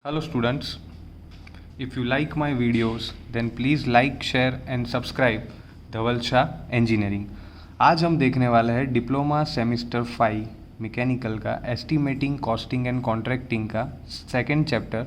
Hello students, if you like my videos then please like, share and subscribe Dhaval Shah engineering. आज हम देखने वाले हैं डिप्लोमा सेमिस्टर 5 मैकेनिकल का एस्टिमेटिंग कॉस्टिंग एंड कॉन्ट्रैक्टिंग का second chapter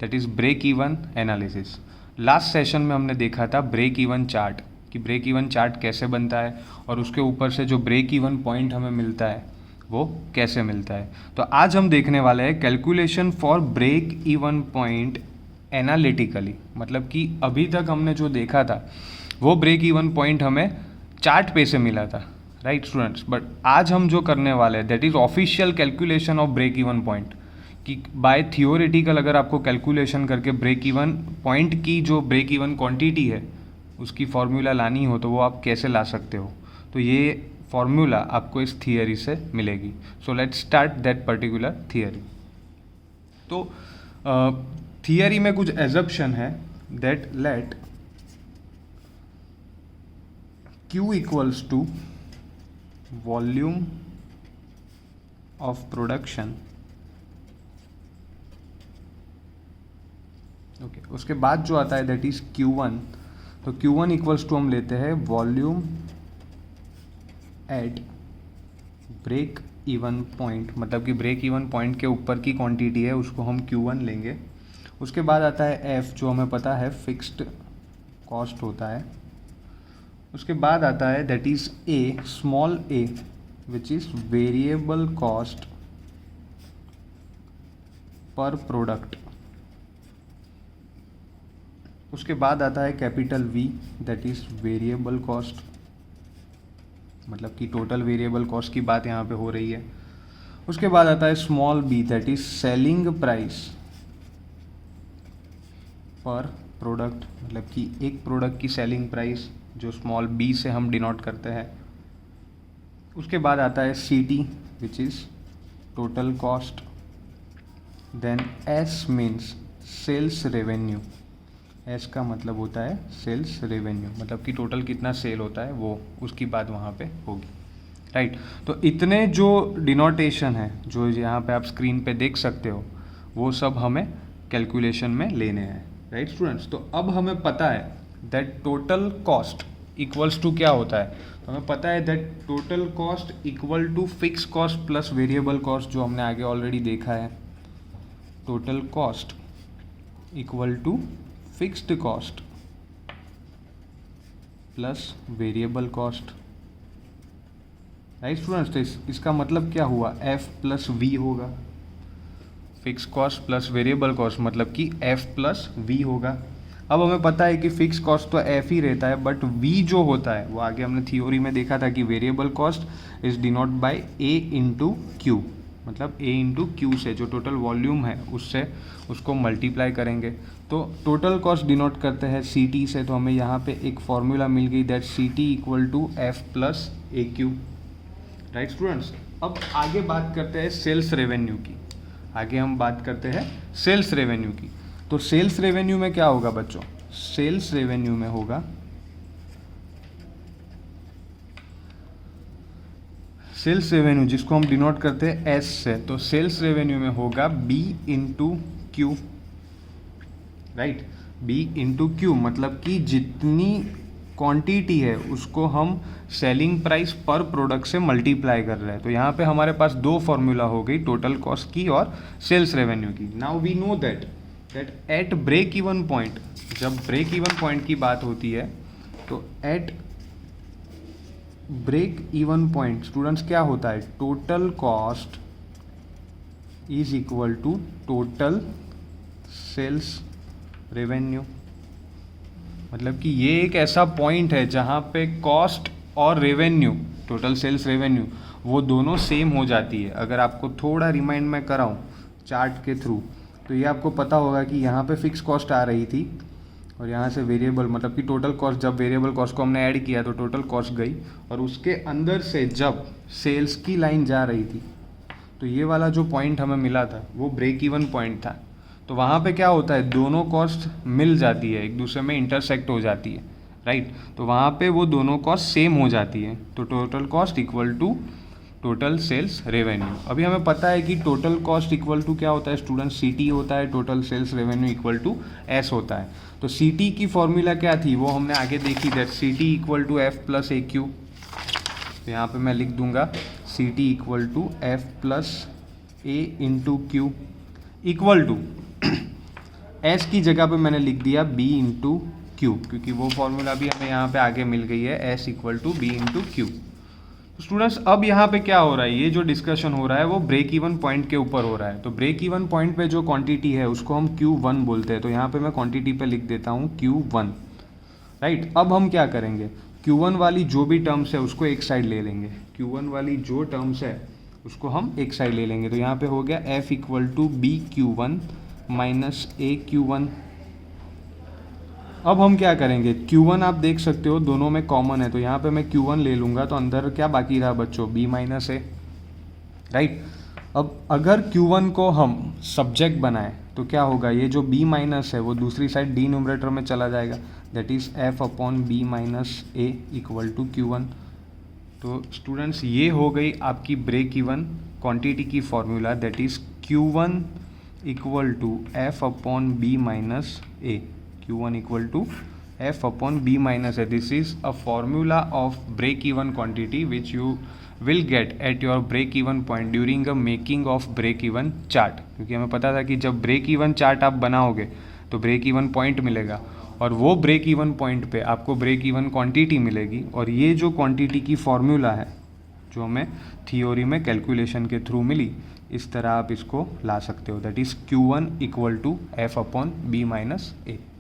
that is break even analysis. Last session में हमने देखा था ब्रेक इवन चार्ट कि ब्रेक इवन चार्ट कैसे बनता है और उसके ऊपर से जो ब्रेक इवन पॉइंट हमें मिलता है वो कैसे मिलता है। तो आज हम देखने वाले हैं calculation for break even point analytically, मतलब कि अभी तक हमने जो देखा था वो ब्रेक इवन पॉइंट हमें चार्ट पे से मिला था, राइट स्टूडेंट्स। बट आज हम जो करने वाले हैं that is official calculation of break even point, कि बाय थियोरेटिकल अगर आपको कैलकुलेशन करके ब्रेक इवन पॉइंट की जो ब्रेक इवन क्वांटिटी है उसकी फॉर्मूला लानी हो तो वो आप कैसे ला सकते हो। तो ये फॉर्मूला आपको इस थियरी से मिलेगी। So let's start that particular theory. तो थियरी में कुछ एजप्शन है that let Q equals to volume of production. Okay, उसके बाद जो आता है दैट इज Q1। तो Q1 इक्वल्स टू हम लेते हैं volume at break even point, मतलब कि ब्रेक इवन पॉइंट के ऊपर की क्वांटिटी है उसको हम Q1 लेंगे। उसके बाद आता है F, जो हमें पता है फिक्स्ड कॉस्ट होता है। उसके बाद आता है that is A, small a, which is variable cost per product. उसके बाद आता है capital V, that is variable cost, मतलब कि टोटल वेरिएबल कॉस्ट की बात यहाँ पे हो रही है। उसके बाद आता है small b, that is selling price पर प्रोडक्ट, मतलब कि एक प्रोडक्ट की सेलिंग प्राइस जो स्मॉल b से हम डिनोट करते हैं। उसके बाद आता है ct, which is total cost. Then s means sales revenue. S का मतलब होता है सेल्स रेवेन्यू, मतलब कि टोटल कितना सेल होता है वो उसकी बात वहाँ पे होगी, राइट। तो इतने जो डिनोटेशन है जो यहाँ पे आप स्क्रीन पे देख सकते हो वो सब हमें कैलकुलेशन में लेने हैं, राइट स्टूडेंट्स। तो अब हमें पता है that total cost equals to क्या होता है। तो हमें पता है that total cost equal to fix cost plus variable cost, जो हमने आगे ऑलरेडी देखा है। Total cost equal to fixed cost plus variable cost, right students. तो इसका मतलब क्या हुआ, F प्लस V होगा। Fix cost plus variable cost मतलब कि F प्लस V होगा। अब हमें पता है कि फिक्स कॉस्ट तो F ही रहता है, बट V जो होता है वो आगे हमने थ्योरी में देखा था कि variable cost is denote by A into Q, मतलब A इंटू Q से जो टोटल वॉल्यूम है उससे उसको मल्टीप्लाई करेंगे। तो टोटल कॉस्ट डिनोट करते हैं CT से, तो हमें यहाँ पे एक फॉर्मूला मिल गई that CT equal to F plus AQ, right students. अब आगे बात करते हैं सेल्स रेवेन्यू की। आगे हम बात करते हैं सेल्स रेवेन्यू की। तो सेल्स रेवेन्यू में क्या होगा बच्चों, सेल्स रेवेन्यू में होगा सेल्स रेवेन्यू जिसको हम डिनोट करते हैं S से। तो सेल्स रेवेन्यू में होगा B into Q, right. B into Q मतलब कि जितनी क्वांटिटी है उसको हम सेलिंग प्राइस पर प्रोडक्ट से मल्टीप्लाई कर रहे हैं। तो यहाँ पे हमारे पास दो फॉर्मूला हो गई, टोटल कॉस्ट की और सेल्स रेवेन्यू की। Now we know that at break even point, जब ब्रेक इवन पॉइंट की बात होती है तो at break even point students क्या होता है, total cost is equal to total sales revenue. मतलब कि ये एक ऐसा पॉइंट है जहाँ पे कॉस्ट और रेवेन्यू, टोटल सेल्स रेवेन्यू, वो दोनों सेम हो जाती है। अगर आपको थोड़ा रिमाइंड मैं कराऊँ चार्ट के थ्रू तो ये आपको पता होगा कि यहाँ पे फिक्स कॉस्ट आ रही थी और यहाँ से वेरिएबल, मतलब कि टोटल कॉस्ट, जब वेरिएबल कॉस्ट को हमने ऐड किया तो टोटल कॉस्ट गई और उसके अंदर से जब सेल्स की लाइन जा रही थी तो ये वाला जो पॉइंट हमें मिला था वो ब्रेक इवन पॉइंट था। तो वहाँ पे क्या होता है, दोनों कॉस्ट मिल जाती है, एक दूसरे में इंटरसेक्ट हो जाती है, राइट। तो वहाँ पे वो दोनों कॉस्ट सेम हो जाती है। तो total cost equal to total sales revenue. अभी हमें पता है कि टोटल कॉस्ट इक्वल टू क्या होता है स्टूडेंट, CT होता है, total sales revenue equal to S होता है। तो CT की फॉर्मूला क्या थी वो हमने आगे देखी, that CT equal to F plus AQ। तो यहाँ पे मैं लिख दूंगा CT equal to F plus A into Q equal to S की जगह पे मैंने लिख दिया B इंटू Q, क्योंकि वो फॉर्मूला भी हमें यहाँ पे आगे मिल गई है, S equal to B into Q। Students अब यहाँ पे क्या हो रहा है, ये जो डिस्कशन हो रहा है वो ब्रेक इवन पॉइंट के ऊपर हो रहा है। तो ब्रेक इवन पॉइंट पे जो क्वांटिटी है उसको हम Q1 बोलते हैं। तो यहाँ पे मैं क्वांटिटी पे लिख देता हूँ Q1, राइट। अब हम क्या करेंगे, Q1 वाली जो भी टर्म्स है उसको एक साइड ले लेंगे, Q1 वाली जो टर्म्स है उसको हम एक साइड ले लेंगे। तो यहाँ पे हो गया F equal to B Q1 minus A Q1। अब हम क्या करेंगे, Q1 आप देख सकते हो दोनों में कॉमन है, तो यहाँ पे मैं Q1 ले लूँगा, तो अंदर क्या बाकी रहा बच्चों, B माइनस A, राइट। अब अगर Q1 को हम सब्जेक्ट बनाएं तो क्या होगा, ये जो B माइनस है वो दूसरी साइड डिनोमिनेटर में चला जाएगा, that is F upon B minus A equal to Q1। तो स्टूडेंट्स ये हो गई आपकी ब्रेक इवन क्वांटिटी की formula, that is Q1 equal to F upon B minus A। Q1 equal to F upon B minus A. This is a formula of break even quantity which you will get at your break even point during a making of break even chart। क्योंकि हमें पता था कि जब break even chart आप बनाओगे तो break even point मिलेगा, और वो ब्रेक इवन पॉइंट पे आपको ब्रेक इवन क्वांटिटी मिलेगी, और ये जो क्वांटिटी की फॉर्मूला है जो हमें थियोरी में कैलकुलेशन के थ्रू मिली, इस तरह आप इसको ला सकते हो, that is Q1 equal to F upon B minus A।